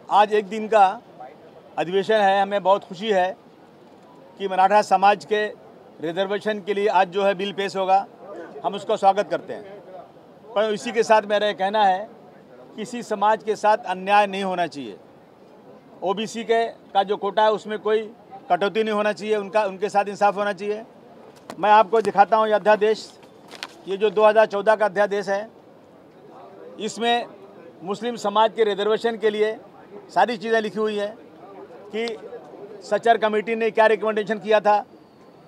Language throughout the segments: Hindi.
आज एक दिन का अधिवेशन है। हमें बहुत खुशी है कि मराठा समाज के रिजर्वेशन के लिए आज जो है बिल पेश होगा, हम उसका स्वागत करते हैं। पर इसी के साथ मेरा कहना है, किसी समाज के साथ अन्याय नहीं होना चाहिए। ओबीसी का जो कोटा है उसमें कोई कटौती नहीं होना चाहिए, उनके साथ इंसाफ होना चाहिए। मैं आपको दिखाता हूँ ये अध्यादेश, ये जो 2014 का अध्यादेश है, इसमें मुस्लिम समाज के रिजर्वेशन के लिए सारी चीज़ें लिखी हुई हैं कि सचर कमेटी ने क्या रिकमेंडेशन किया था।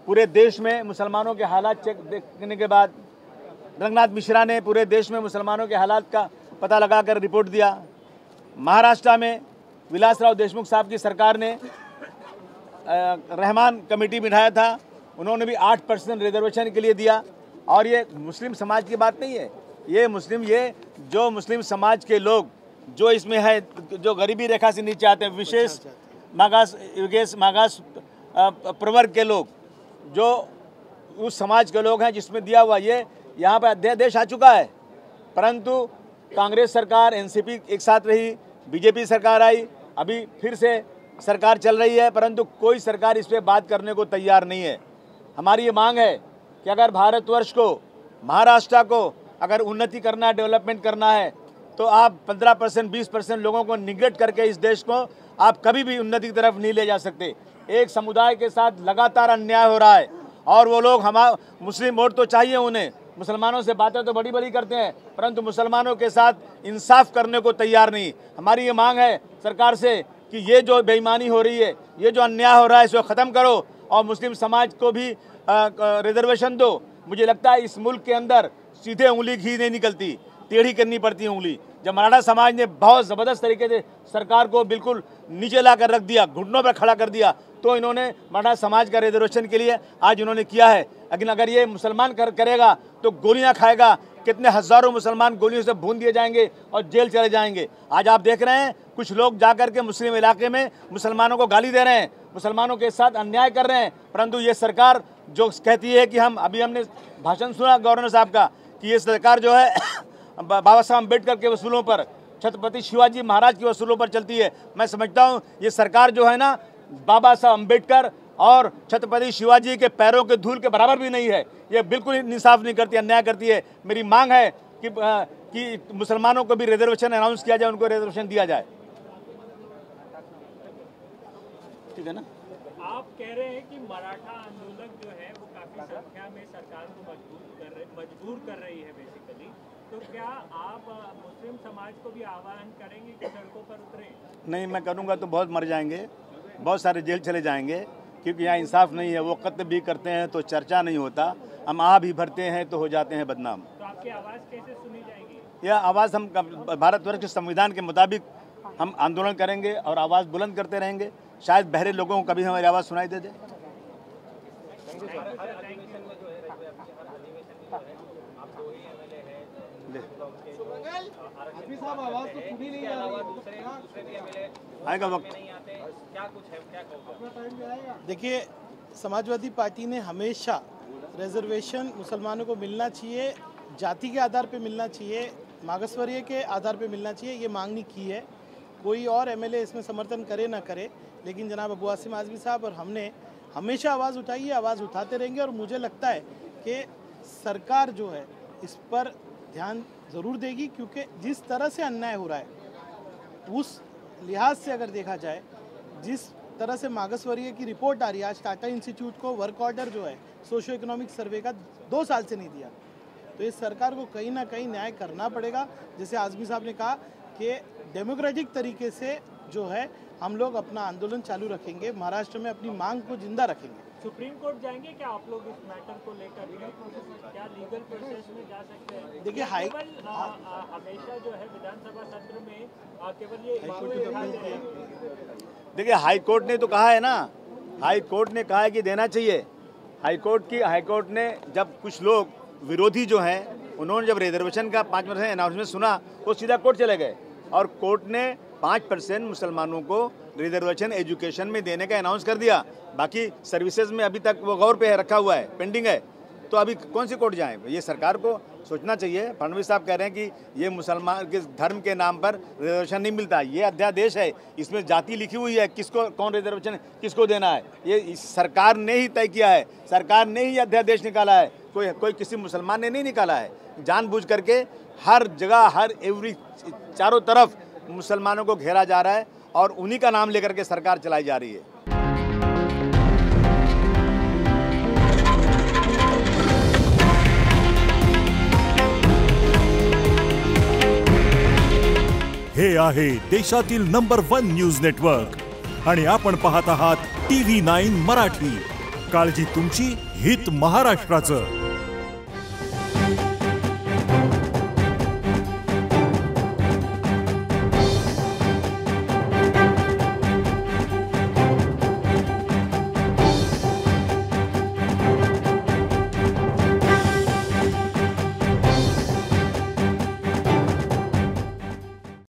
पूरे देश में मुसलमानों के हालात चेक देखने के बाद रंगनाथ मिश्रा ने पूरे देश में मुसलमानों के हालात का पता लगाकर रिपोर्ट दिया। महाराष्ट्र में विलासराव देशमुख साहब की सरकार ने रहमान कमेटी बिठाया था, उन्होंने भी 8% रिजर्वेशन के लिए दिया। और ये मुस्लिम समाज की बात नहीं है, ये जो मुस्लिम समाज के लोग जो इसमें है, जो गरीबी रेखा से नीचे आते हैं, विशेष मागास प्रवर्ग के लोग, जो उस समाज के लोग हैं जिसमें दिया हुआ ये यहाँ पर अध्यादेश आ चुका है। परंतु कांग्रेस सरकार, एनसीपी एक साथ रही, बीजेपी सरकार आई, अभी फिर से सरकार चल रही है, परंतु कोई सरकार इस पर बात करने को तैयार नहीं है। हमारी ये मांग है कि अगर भारतवर्ष को, महाराष्ट्र को अगर उन्नति करना है, डेवलपमेंट करना है, तो आप 15%, 20% लोगों को निगलेक्ट करके इस देश को आप कभी भी उन्नति की तरफ नहीं ले जा सकते। एक समुदाय के साथ लगातार अन्याय हो रहा है और वो लोग मुस्लिम वोट तो चाहिए उन्हें, मुसलमानों से बातें तो बड़ी बड़ी करते हैं, परंतु मुसलमानों के साथ इंसाफ करने को तैयार नहीं। हमारी ये मांग है सरकार से कि ये जो बेईमानी हो रही है, ये जो अन्याय हो रहा है, इसको ख़त्म करो और मुस्लिम समाज को भी रिजर्वेशन दो। मुझे लगता है इस मुल्क के अंदर सीधे उंगली घी नहीं निकलती, टेढ़ी करनी पड़ती है उंगली। जब मराठा समाज ने बहुत ज़बरदस्त तरीके से सरकार को बिल्कुल नीचे ला कर रख दिया, घुटनों पर खड़ा कर दिया, तो इन्होंने मराठा समाज का रिजर्वेशन के लिए आज इन्होंने किया है। लेकिन अगर ये मुसलमान करेगा तो गोलियां खाएगा, कितने हज़ारों मुसलमान गोलियों से भून दिए जाएंगे और जेल चले जाएंगे। आज आप देख रहे हैं कुछ लोग जाकर के मुस्लिम इलाके में मुसलमानों को गाली दे रहे हैं, मुसलमानों के साथ अन्याय कर रहे हैं। परंतु ये सरकार जो कहती है कि हमने भाषण सुना गवर्नर साहब का कि ये सरकार जो है बाबा साहब अम्बेडकर के वसूलों पर, छत्रपति शिवाजी महाराज के वसूलों पर चलती है। मैं समझता हूँ ये सरकार जो है ना, बाबा साहब अम्बेडकर और छत्रपति शिवाजी के पैरों के धूल के बराबर भी नहीं है। ये बिल्कुल इंसाफ नहीं करती, अन्याय करती है। मेरी मांग है कि मुसलमानों को भी रिजर्वेशन अनाउंस किया जाए, उनको रिजर्वेशन दिया जाए। ठीक है ना? आप कह रहे हैं कि मराठा आंदोलन जो है वो काफी संख्या में सरकार को मजबूर कर रही है बेसिकली, तो क्या आप मुस्लिम समाज को भी आह्वान करेंगे कि सड़कों पर उतरें? नहीं, मैं करूँगा तो बहुत मर जाएंगे, बहुत सारे जेल चले जाएंगे, क्योंकि यहाँ इंसाफ नहीं है। वो कत्ल भी करते हैं तो चर्चा नहीं होता, हम आह भी भरते हैं तो हो जाते हैं बदनाम। तो आपकी आवाज़ कैसे सुनी जाएगी? यह आवाज़ हम भारतवर्ष के संविधान के मुताबिक हम आंदोलन करेंगे और आवाज़ बुलंद करते रहेंगे। शायद बहरे लोगों को कभी हमारी आवाज़ सुनाई दे दे। आएगा वक्त। देखिए, समाजवादी पार्टी ने हमेशा रिजर्वेशन मुसलमानों को मिलना चाहिए, जाति के आधार पे मिलना चाहिए, मागासवर्गीय के आधार पे मिलना चाहिए, ये मांगनी की है। कोई और एमएलए इसमें समर्थन करे ना करे, लेकिन जनाब अबू आसिम आज़मी साहब और हमने हमेशा आवाज़ उठाई है, आवाज़ उठाते रहेंगे। और मुझे लगता है कि सरकार जो है इस पर ध्यान ज़रूर देगी, क्योंकि जिस तरह से अन्याय हो रहा है उस लिहाज से अगर देखा जाए, जिस तरह से मागासवर्गीय की रिपोर्ट आ रही है, आज टाटा इंस्टीट्यूट को वर्क ऑर्डर जो है सोशो इकोनॉमिक सर्वे का 2 साल से नहीं दिया, तो इस सरकार को कहीं ना कहीं न्याय करना पड़ेगा। जैसे आज़मी साहब ने कहा कि डेमोक्रेटिक तरीके से जो है हम लोग अपना आंदोलन चालू रखेंगे, महाराष्ट्र में अपनी मांग को जिंदा रखेंगे। सुप्रीम कोर्ट जाएंगे क्या आप लोग इस मैटर को लेकर? क्या लीगल प्रोसेस में जा सकते हैं? देखिए, हमेशा जो है विधानसभा सत्र में केवल ये देखिए, हाई कोर्ट ने तो कहा है ना, हाई कोर्ट ने कहा है कि देना चाहिए। हाई कोर्ट ने जब कुछ लोग विरोधी जो हैं, उन्होंने जब रिजर्वेशन का 5% अनाउंसमेंट सुना, वो सीधा कोर्ट चले गए और कोर्ट ने 5% मुसलमानों को रिजर्वेशन एजुकेशन में देने का अनाउंस कर दिया। बाकी सर्विसेज में अभी तक वो गौर पे है, रखा हुआ है, पेंडिंग है। तो अभी कौन सी कोर्ट जाएं? ये सरकार को सोचना चाहिए। फडणवीस साहब कह रहे हैं कि ये मुसलमान के धर्म के नाम पर रिजर्वेशन नहीं मिलता। ये अध्यादेश है, इसमें जाति लिखी हुई है, किसको कौन रिजर्वेशन किसको देना है, ये सरकार ने ही तय किया है, सरकार ने ही अध्यादेश निकाला है, कोई किसी मुसलमान ने नहीं निकाला है। जानबूझ करके हर जगह चारों तरफ मुसलमानों को घेरा जा रहा है और उन्हीं का नाम लेकर के सरकार चलाई जा रही है। हे आहे देशातील नंबर 1 न्यूज नेटवर्क आणि आपण पाहत आहात TV9 मराठी। काळजी तुमची, हित महाराष्ट्राचं।